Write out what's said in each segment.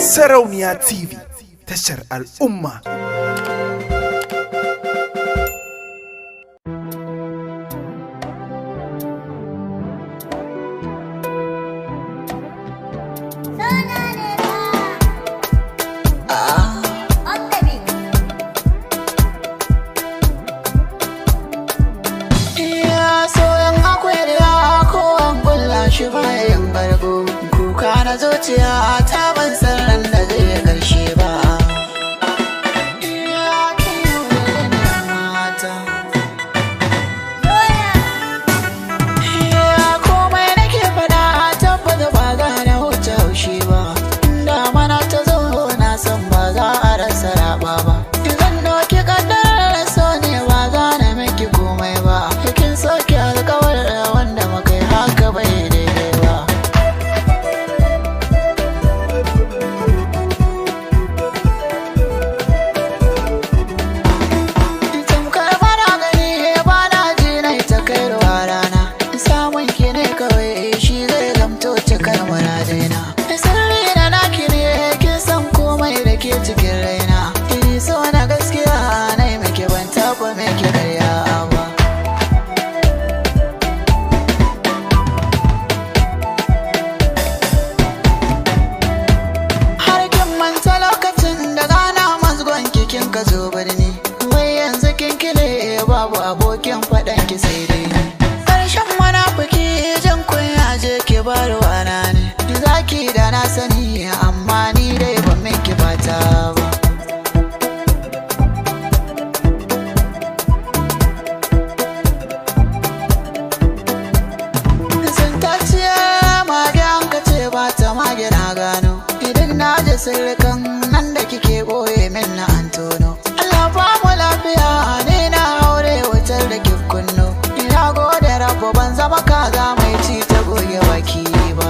Sarauniya TV, tashar al'umma. Shi bayan bargo kuka na zuciya ta ban san ran da zai karshe ba. Komai nake fada tabbata ba za na wuce haushi ba. Damana ta zo na san ba za a rasa raba ba. Zan doki kaddarar so ne ba za na miki komai ba. Kin soke alkawarin wanda muka yi haka bai cikin raina. Ini so na gaskiya na yi miki ban taɓa miki karya ba. Har kin manta lokacin da gana mazgon kikin ka zo birni. Wai yanzu kin kile babu abokin faɗan ki sai dai ni. Ƙarshen munafiki jan kunya je ki barwa na ne. Zaki da na sani amma ni dai ban miki fata ba. Sintacciya mage an ka ce ba ta mage na gano. Idan na je sirrikan nan da kike ɓoye min na Antono. Allah ba mu lafiya ne na aure wutar da kunno. Ina gode rabba ban zama kaza mai ci ta goge baki ba.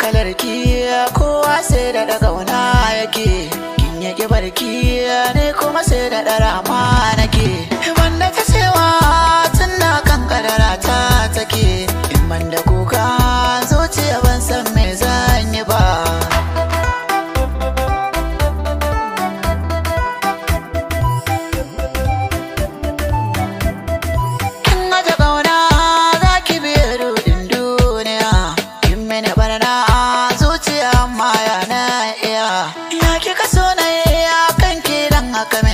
Kalar ki kowa sai da ƙauna yake, kin yake barki ne kuma sai da ɗarama nake. Banda ta cewa tun da kan kadara ta take, in banda kuka zuciya ban san me zan yi ba. Kin aje ƙauna za ki biye rudin duniya, kin mini barna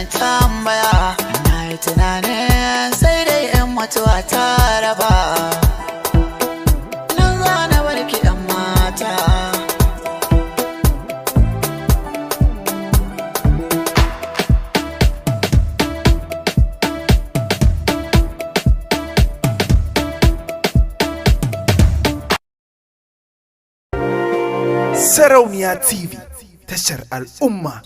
tambaya. Na yi tunanin sai dai in mutuwa ta raba. Nan za na barki ɗan mata. Sarauniya TV, tashar al'umma.